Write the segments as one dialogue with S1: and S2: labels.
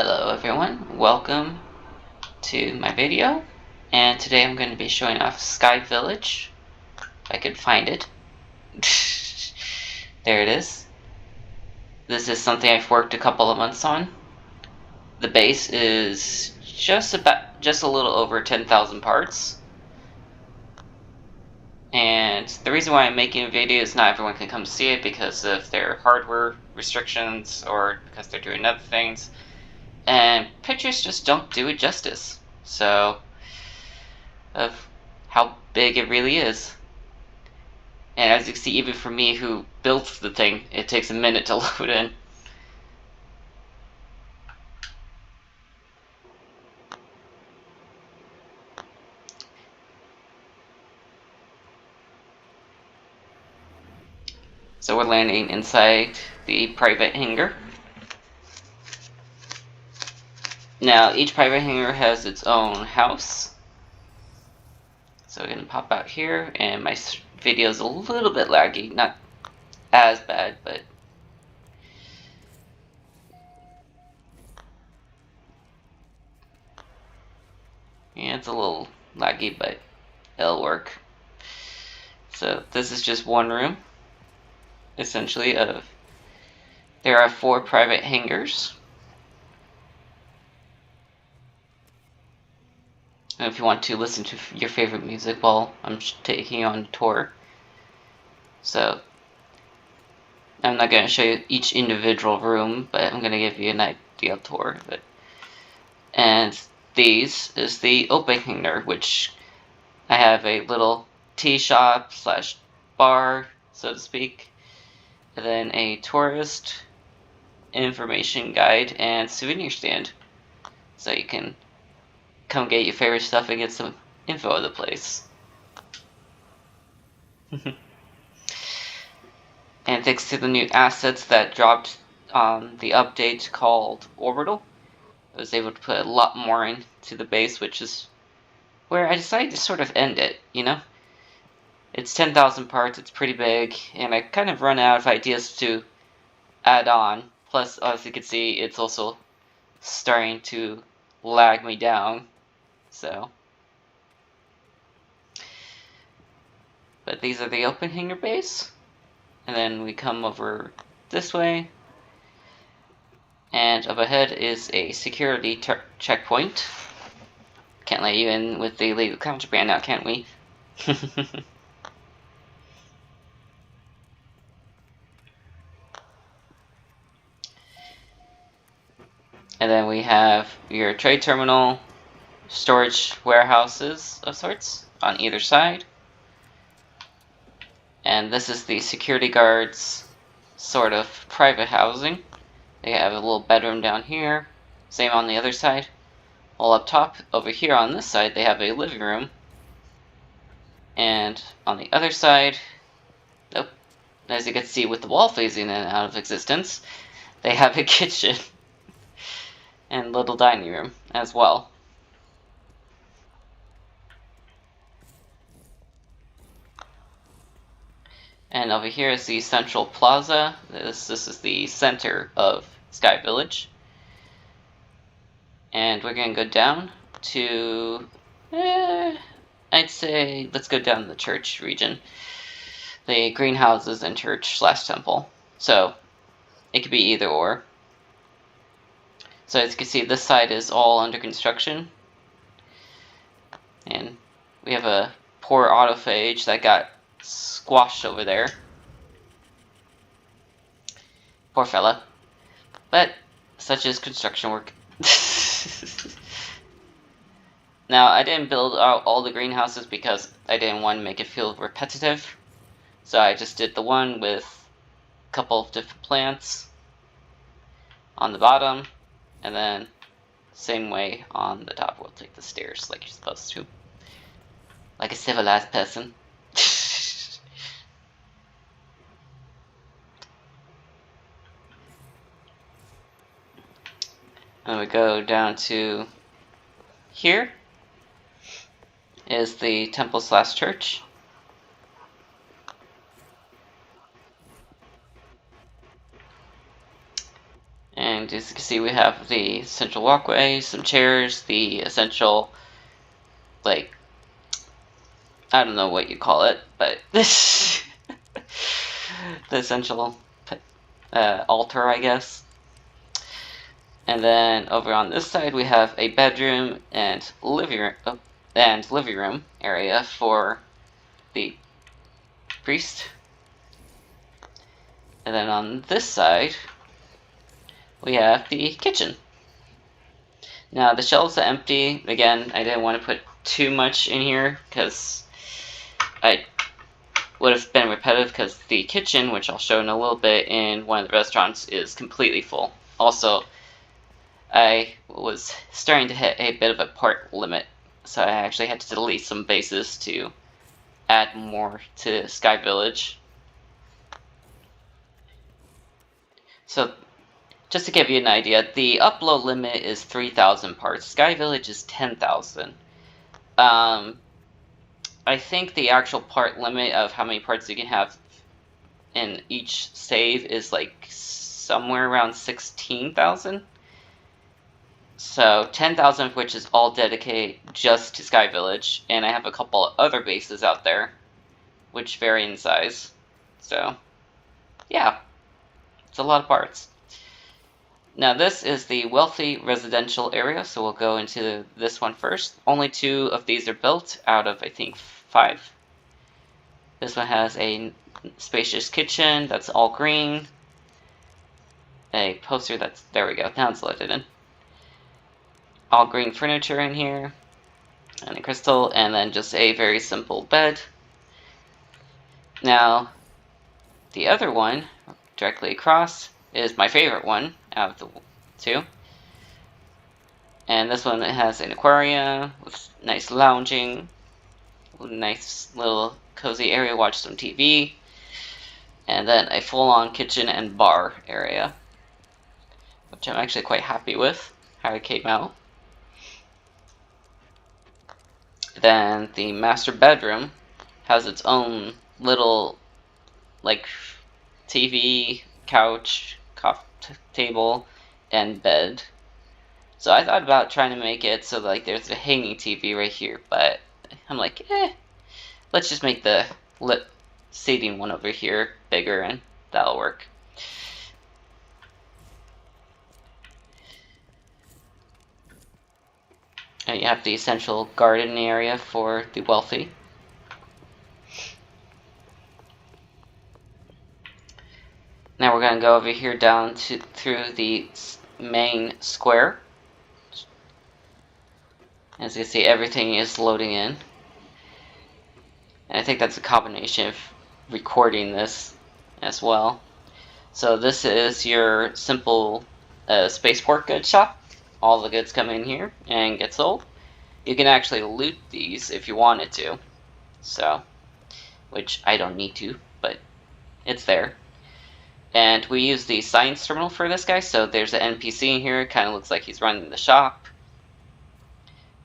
S1: Hello everyone, welcome to my video, and today I'm going to be showing off Sky Village, if I could find it. There it is. This is something I've worked a couple of months on. The base is just a little over 10,000 parts. And the reason why I'm making a video is not everyone can come see it because of their hardware restrictions or because they're doing other things. And pictures just don't do it justice. So, of how big it really is. And as you can see, even for me who built the thing, it takes a minute to load in. So we're landing inside the private hangar. Now, each private hangar has its own house. So we're going to pop out here, and my video is a little bit laggy. Not as bad, but... yeah, it's a little laggy, but it'll work. So this is just one room, essentially, of... there are 4 private hangars. And if you want to listen to your favorite music while I'm taking you on a tour. So, I'm not going to show you each individual room, but I'm going to give you an idea tour of it. And these is the open hangar, which I have a little tea shop slash bar, so to speak. And then a tourist information guide and souvenir stand. So you can come get your favorite stuff and get some info of the place. And thanks to the new assets that dropped on the update called Orbital, I was able to put a lot more into the base, which is where I decided to sort of end it, you know? It's 10,000 parts, it's pretty big, and I kind of run out of ideas to add on. Plus, as you can see, it's also starting to lag me down, so... but these are the open hangar base. And then we come over this way. And up ahead is a security checkpoint. Can't let you in with the illegal contraband now, can't we? And then we have your trade terminal, storage warehouses of sorts on either side. And this is the security guards' sort of private housing. They have a little bedroom down here, same on the other side. While up top, over here on this side, they have a living room. And on the other side, nope, as you can see with the wall phasing in and out of existence, they have a kitchen and little dining room as well. And over here is the central plaza. This is the center of Sky Village. And we're going to go down to, I'd say, let's go down to the church region. The greenhouses and church slash temple. So, it could be either or. So as you can see, this side is all under construction. And we have a poor autophage that got squashed over there. Poor fella. But such is construction work. Now, I didn't build out all the greenhouses because I didn't want to make it feel repetitive. So I just did the one with a couple of different plants on the bottom, and then same way on the top. We'll take the stairs like you're supposed to. Like a civilized person. And we go down to here is the temple slash church. And And as you can see, we have the central walkway, some chairs, the essential, like, I don't know what you call it, but this the essential altar, I guess. And then over on this side, we have a bedroom and living room area for the priest. And then on this side, we have the kitchen. Now the shelves are empty. Again, I didn't want to put too much in here because I would have been repetitive, because the kitchen, which I'll show in a little bit in one of the restaurants, is completely full. Also, I was starting to hit a bit of a part limit, so I actually had to delete some bases to add more to Sky Village. So, just to give you an idea, the upload limit is 3,000 parts. Sky Village is 10,000. I think the actual part limit of how many parts you can have in each save is like somewhere around 16,000. So 10,000 of which is all dedicated just to Sky Village, and I have a couple of other bases out there, which vary in size. So, yeah, it's a lot of parts. Now this is the wealthy residential area, so we'll go into this one first. Only 2 of these are built out of, I think, 5. This one has a spacious kitchen that's all green. A poster that's, there we go, now it's loaded in. All green furniture in here, and a crystal, and then just a very simple bed. Now, the other one, directly across, is my favorite one out of the 2. And this one has an aquarium with nice lounging, nice little cozy area, watch some TV, and then a full-on kitchen and bar area, which I'm actually quite happy with how it came out. Then the master bedroom has its own little, like, TV, couch, coffee table, and bed. So I thought about trying to make it so like there's a hanging TV right here, but I'm like, let's just make the seating one over here bigger, and that'll work. And you have the essential garden area for the wealthy. Now we're going to go over here down through the main square. As you can see, everything is loading in. And I think that's a combination of recording this as well. So this is your simple spaceport goods shop. All the goods come in here and get sold. You can actually loot these if you wanted to. So, which I don't need to, but it's there. And we use the science terminal for this guy, so there's an NPC in here. It kind of looks like he's running the shop.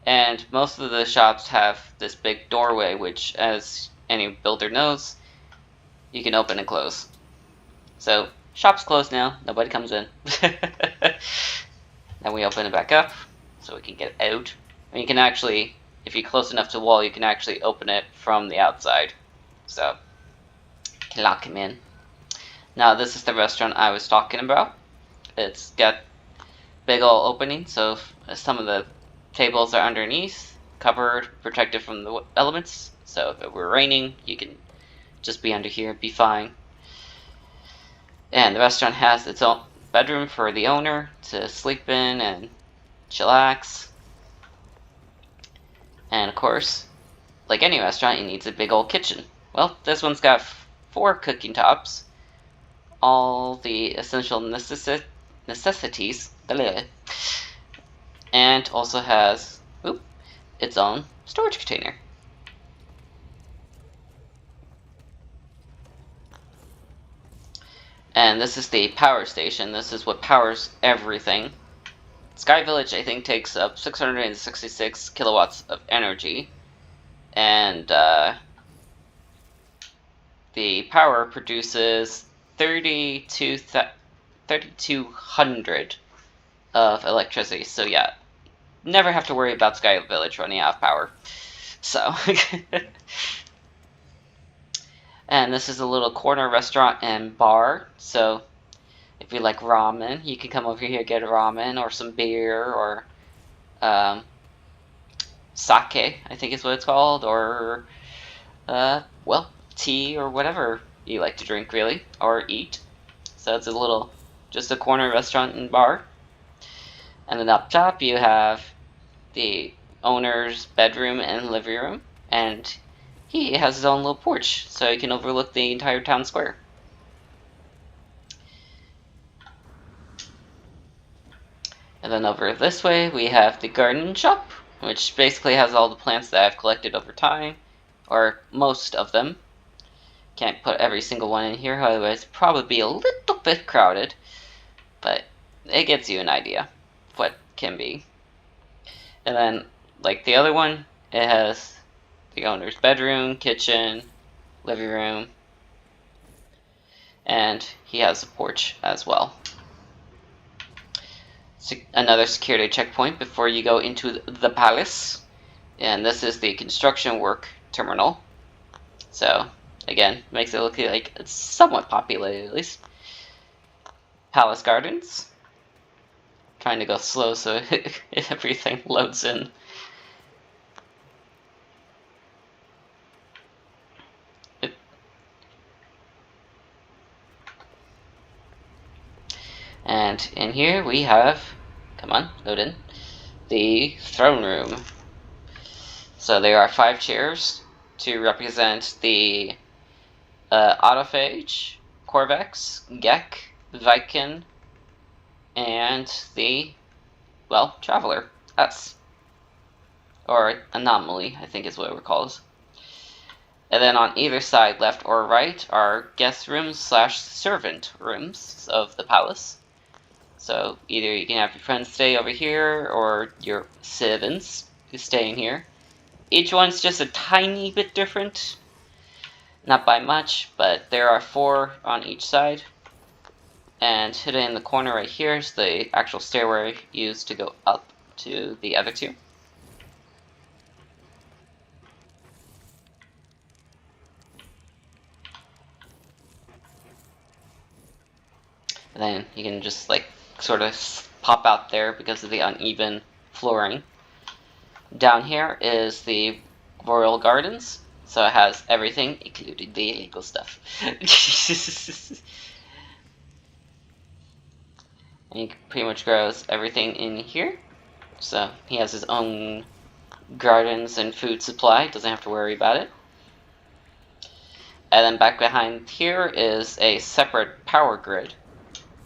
S1: And most of the shops have this big doorway, which, as any builder knows, you can open and close. So, shop's closed now. Nobody comes in. Then we open it back up, so we can get out. And you can actually, if you're close enough to the wall, you can actually open it from the outside. So, you can lock him in. Now, this is the restaurant I was talking about. It's got big old opening, so some of the tables are underneath, covered, protected from the elements. So if it were raining, you can just be under here, be fine. And the restaurant has its own bedroom for the owner to sleep in and chillax. And of course, like any restaurant, it needs a big old kitchen. Well, this one's got 4 cooking tops, all the essential necessities, and also has its own storage container. And this is the power station. This is what powers everything. Sky Village, I think, takes up 666 kilowatts of energy, and the power produces 3,200 of electricity. So yeah, never have to worry about Sky Village running out of power. So, and this is a little corner restaurant and bar. So if you like ramen, you can come over here, get a ramen or some beer or sake, I think is what it's called, or well, tea or whatever you like to drink, really, or eat. So it's just a corner restaurant and bar. And then up top you have the owner's bedroom and living room, and he has his own little porch, so he can overlook the entire town square. And then over this way we have the garden shop, which basically has all the plants that I've collected over time, or most of them. Can't put every single one in here, otherwise it'd probably be a little bit crowded, but it gives you an idea of what can be. And then, like the other one, it has the owner's bedroom, kitchen, living room, and he has a porch as well. Another security checkpoint before you go into the palace, and this is the construction work terminal. So again, makes it look like it's somewhat populated at least. Palace Gardens. Trying to go slow so everything loads in. And in here we have, come on, load in, the throne room. So there are 5 chairs to represent the Autophage, Corvex, Gek, Viking, and the, well, Traveler, us. Or Anomaly, I think is what we're called. And then on either side, left or right, are guest rooms / servant rooms of the palace. So either you can have your friends stay over here, or your servants who stay in here. Each one's just a tiny bit different. Not by much, but there are 4 on each side. And hidden in the corner right here is the actual stairway used to go up to the other 2. And then you can just like sort of pop out there because of the uneven flooring. Down here is the Royal Gardens, so it has everything, including the illegal stuff. And he pretty much grows everything in here. So he has his own gardens and food supply, doesn't have to worry about it. And then back behind here is a separate power grid,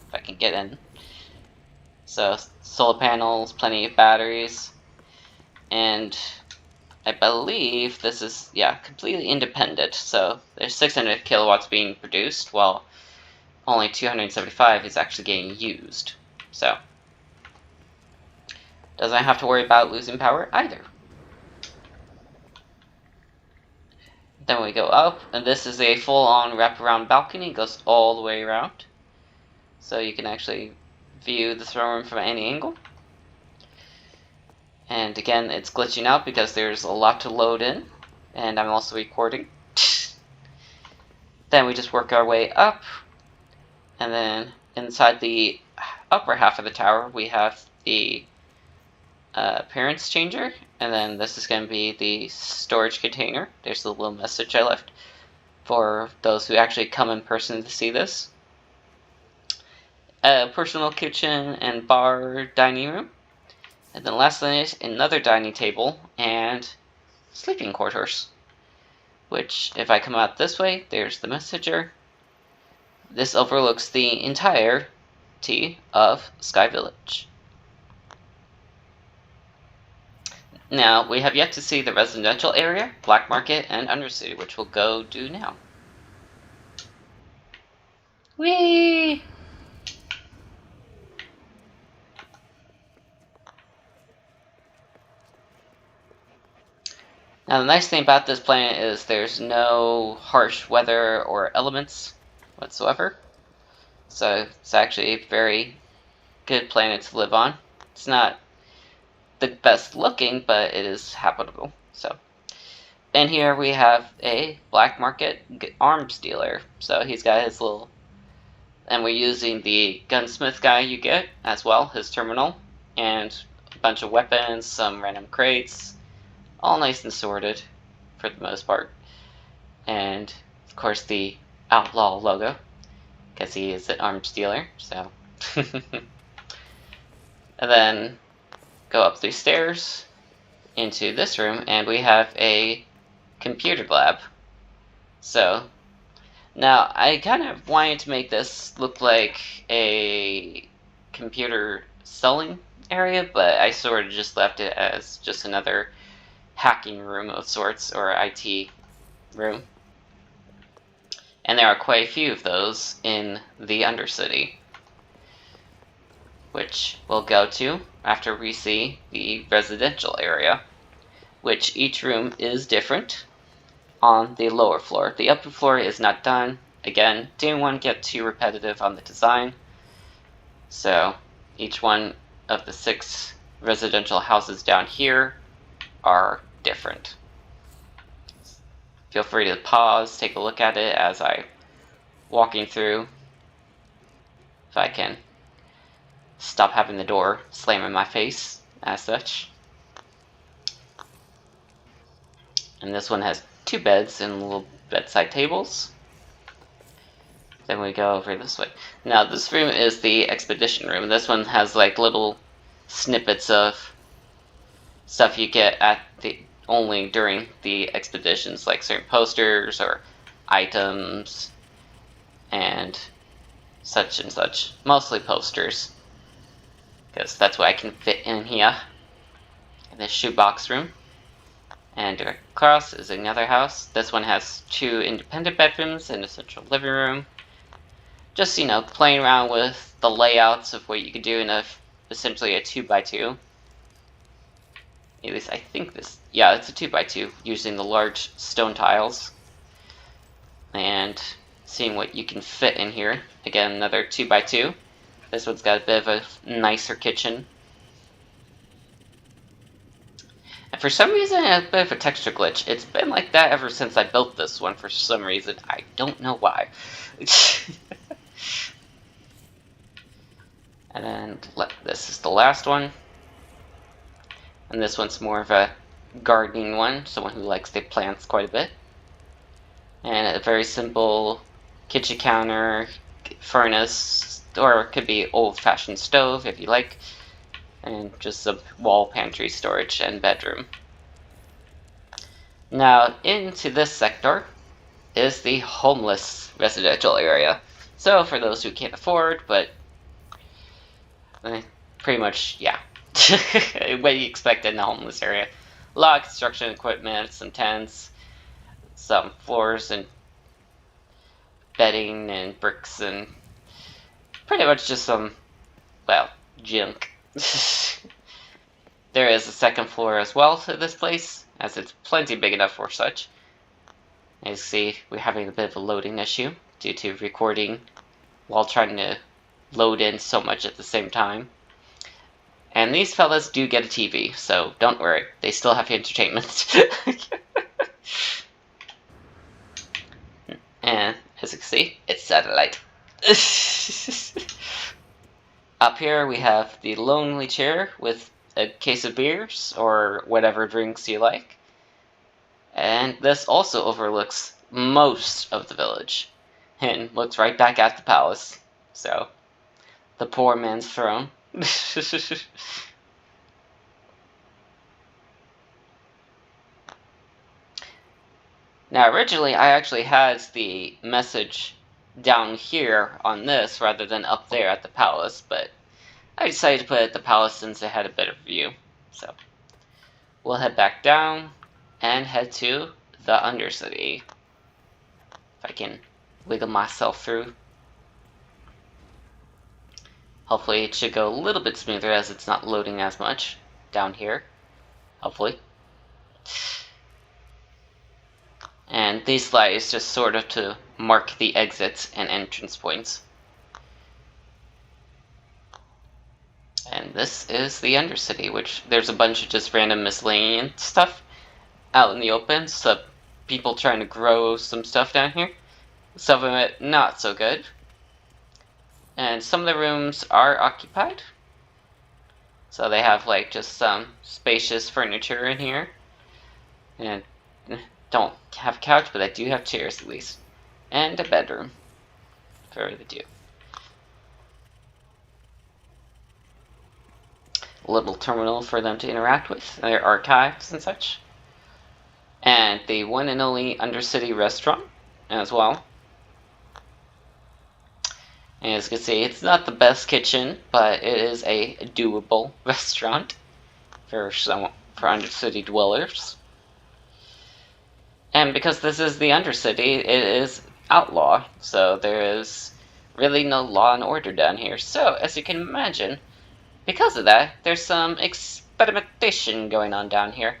S1: if I can get in. So solar panels, plenty of batteries, and I believe this is, yeah, completely independent. So there's 600 kilowatts being produced, while only 275 is actually getting used. So doesn't have to worry about losing power either. Then we go up, and this is a full-on wraparound balcony. It goes all the way around, so you can actually view the throne room from any angle. And again, it's glitching out because there's a lot to load in, and I'm also recording. Then we just work our way up, and then inside the upper half of the tower we have the appearance changer, and then this is going to be the storage container. There's the little message I left for those who actually come in person to see this. A personal kitchen and bar dining room. And then lastly is another dining table and sleeping quarters. Which, if I come out this way, there's the messenger. This overlooks the entirety of Sky Village. Now, we have yet to see the residential area, Black Market, and Undercity, which we'll go do now. Whee! Now, the nice thing about this planet is there's no harsh weather or elements whatsoever. So it's actually very good planet to live on. It's not the best looking, but it is habitable. So, and here we have a black market arms dealer. So he's got his little, and we're using the gunsmith guy you get as well, his terminal, and a bunch of weapons, some random crates, all nice and sorted for the most part. And of course the outlaw logo, because he is an arms dealer. So, and then go up these stairs into this room, and we have a computer lab. So now I kind of wanted to make this look like a computer selling area, but I sort of just left it as just another hacking room of sorts, or IT room. And there are quite a few of those in the Undercity, which we'll go to after we see the residential area, which each room is different on the lower floor. The upper floor is not done. Again, didn't want to get too repetitive on the design, so each one of the 6 residential houses down here are different. Feel free to pause, take a look at it as I walking through. If I can stop having the door slam in my face as such. And this one has 2 beds and little bedside tables. Then we go over this way. Now this room is the expedition room. This one has like little snippets of stuff you get at the only during the expeditions, like certain posters or items and such. Mostly posters, because that's what I can fit in here. In this shoebox room. And across is another house. This one has 2 independent bedrooms and a central living room. Just, you know, playing around with the layouts of what you could do in essentially a 2x2. At least I think this, yeah, it's a 2x2 using the large stone tiles. And seeing what you can fit in here. Again, another 2x2. This one's got a bit of a nicer kitchen. And for some reason, it has a bit of a texture glitch. It's been like that ever since I built this one for some reason. I don't know why. And then this is the last one. And this one's more of a gardening one, someone who likes the plants quite a bit. And a very simple kitchen counter, furnace, or it could be old-fashioned stove if you like. And just a wall pantry storage and bedroom. Now into this sector is the homeless residential area. So for those who can't afford, but pretty much, yeah, what you expect in the homeless area. A lot of construction equipment, some tents, some floors and bedding and bricks, and pretty much just some, well, junk. There is a second floor as well to this place, as it's plenty big enough for such. As you see, we're having a bit of a loading issue due to recording while trying to load in so much at the same time. And these fellas do get a TV, so don't worry, they still have entertainment. And as you can see, it's satellite. Up here we have the lonely chair with a case of beers or whatever drinks you like. And this also overlooks most of the village and looks right back at the palace. So, the poor man's throne. Now originally I actually had the message down here on this rather than up there at the palace, but I decided to put it at the palace since it had a better view. So we'll head back down and head to the Undercity. If I can wiggle myself through. Hopefully it should go a little bit smoother as it's not loading as much down here. Hopefully. And these slides just sort of to mark the exits and entrance points. And this is the Undercity, which there's a bunch of just random miscellaneous stuff out in the open, so people trying to grow some stuff down here. Some of it not so good. And some of the rooms are occupied. So they have like just some spacious furniture in here. And don't have a couch, but I do have chairs at least. And a bedroom for the two. A little terminal for them to interact with, their archives and such. And the one and only Undercity restaurant as well. And as you can see, it's not the best kitchen, but it is a doable restaurant for Undercity dwellers. And because this is the Undercity, it is outlaw, so there is really no law and order down here. So, as you can imagine, because of that, there's some experimentation going on down here.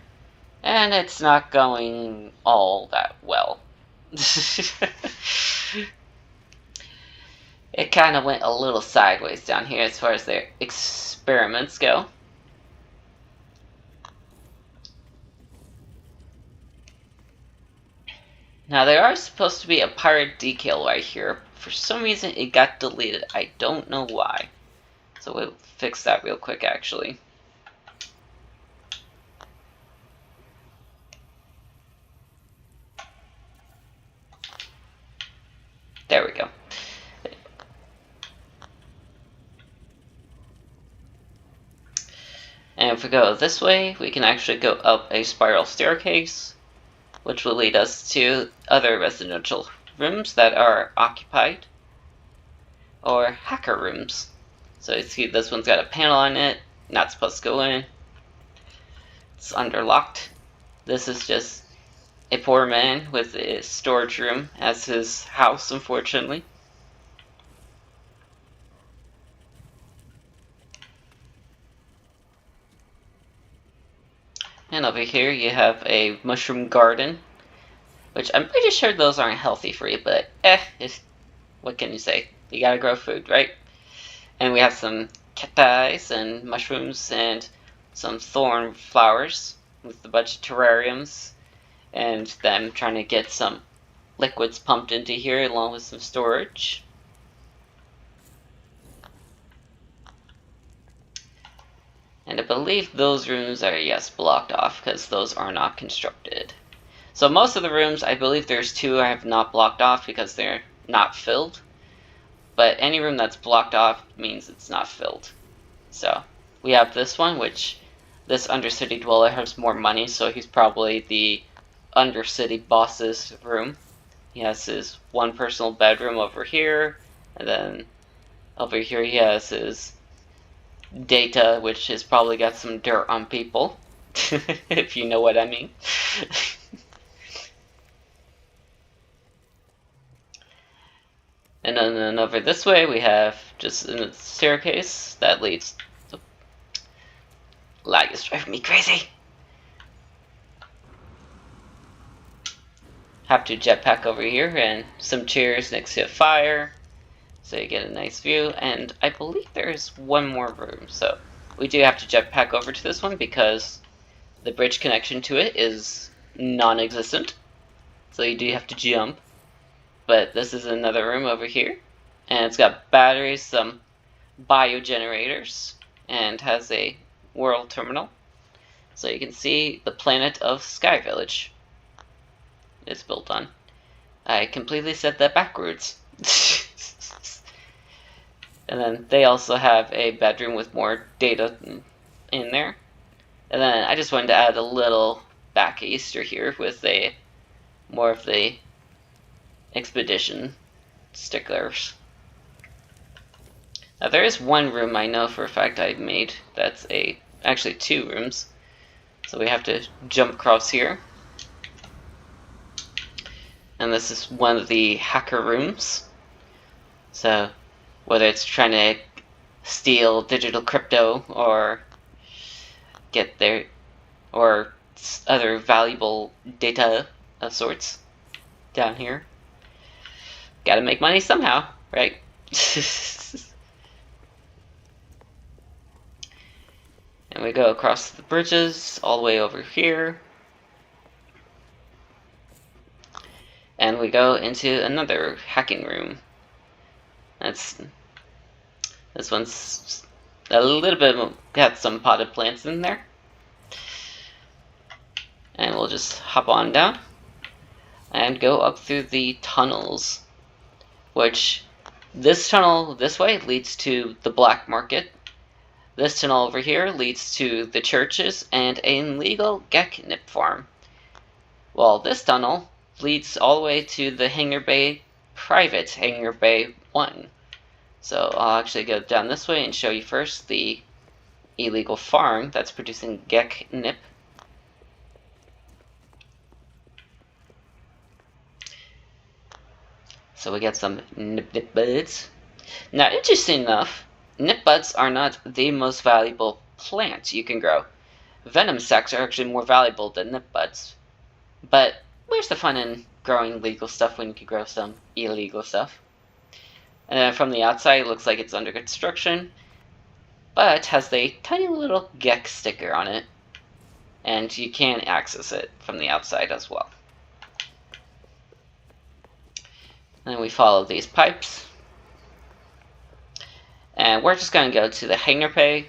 S1: And it's not going all that well. It kind of went a little sideways down here as far as their experiments go. Now there are supposed to be a pirate decal right here. For some reason it got deleted. I don't know why. So we'll fix that real quick actually. There we go. And if we go this way, we can actually go up a spiral staircase, which will lead us to other residential rooms that are occupied, or hacker rooms. So you see this one's got a panel on it, not supposed to go in. It's underlocked. This is just a poor man with a storage room as his house, unfortunately. And over here you have a mushroom garden, which I'm pretty sure those aren't healthy for you, but what can you say? You gotta grow food, right? And we have some cacti and mushrooms and some thorn flowers with a bunch of terrariums, and them trying to get some liquids pumped into here along with some storage. And I believe those rooms are, yes, blocked off because those are not constructed. So most of the rooms, I believe there's two I have not blocked off because they're not filled. But any room that's blocked off means it's not filled. So we have this one, which this Undercity dweller has more money, so he's probably the Undercity boss's room. He has his one personal bedroom over here, and then over here he has his data, which has probably got some dirt on people, if you know what I mean. And then over this way we have just a staircase that leads. Lag is driving me crazy. Have to jetpack over here and some chairs next to a fire, so you get a nice view. And I believe there's one more room, so we do have to jetpack over to this one because the bridge connection to it is non-existent, so you do have to jump. But this is another room over here, and it's got batteries, some biogenerators, and has a world terminal, so you can see the planet of Sky Village it's built on. I completely said that backwards. And then they also have a bedroom with more data in there. And then I just wanted to add a little back Easter here with a more of the expedition stickers. Now there is one room I know for a fact I made that's actually two rooms. So we have to jump across here. And this is one of the hacker rooms. So whether it's trying to steal digital crypto or get their or other valuable data of sorts down here. Gotta make money somehow, right? And we go across the bridges all the way over here. And we go into another hacking room. This one's a little bit, got some potted plants in there. And we'll just hop on down and go up through the tunnels, which this tunnel this way leads to the black market. This tunnel over here leads to the churches and an illegal Geknip farm. While this tunnel leads all the way to the Hangar Bay, private Hangar Bay 1. So I'll actually go down this way and show you first the illegal farm that's producing Geknip. So we got some nip buds. Now, interesting enough, nip buds are not the most valuable plant you can grow. Venom sacs are actually more valuable than nip buds. But where's the fun in growing legal stuff when you can grow some illegal stuff? And then from the outside, it looks like it's under construction, but has a tiny little Gek sticker on it, and you can access it from the outside as well. And then we follow these pipes, and we're just going to go to the Hangar Bay.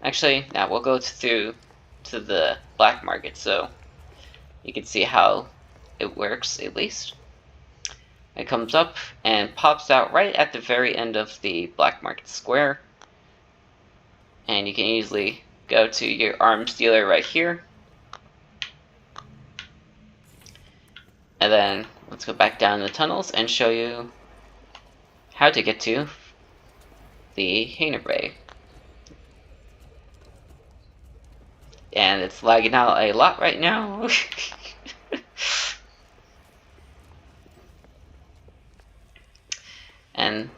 S1: Actually, now we'll go through to the black market so you can see how it works at least. It comes up and pops out right at the very end of the black market square, and you can easily go to your arms dealer right here. And then let's go back down the tunnels and show you how to get to the Hangar Bay. And it's lagging out a lot right now. And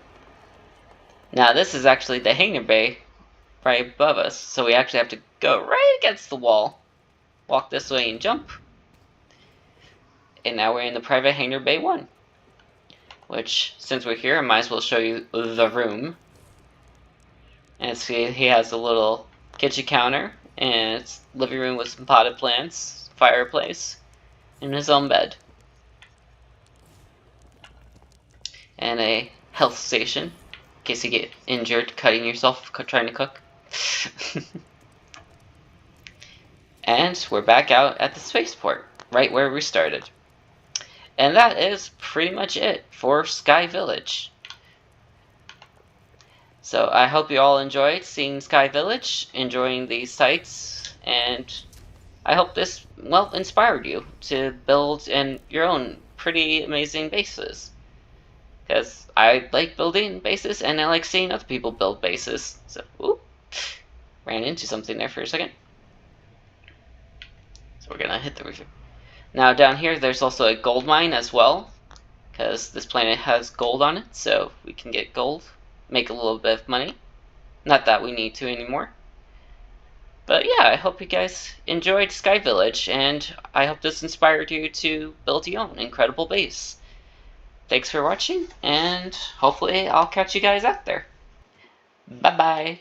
S1: now this is actually the Hangar Bay right above us, so we actually have to go right against the wall, walk this way and jump. And now we're in the private Hangar Bay 1, which, since we're here, I might as well show you the room. And see, he has a little kitchen counter, and it's living room with some potted plants, fireplace, and his own bed. And a health station, in case you get injured cutting yourself trying to cook. And we're back out at the spaceport, right where we started. And that is pretty much it for Sky Village. So I hope you all enjoyed seeing Sky Village, enjoying these sites, and I hope this, well, inspired you to build your own pretty amazing bases. Because I like building bases, and I like seeing other people build bases. So, ooh, ran into something there for a second. So we're gonna hit the roof. Now down here, there's also a gold mine as well, because this planet has gold on it, so we can get gold, make a little bit of money. Not that we need to anymore. But yeah, I hope you guys enjoyed Sky Village, and I hope this inspired you to build your own incredible base. Thanks for watching, and hopefully I'll catch you guys out there. Bye-bye.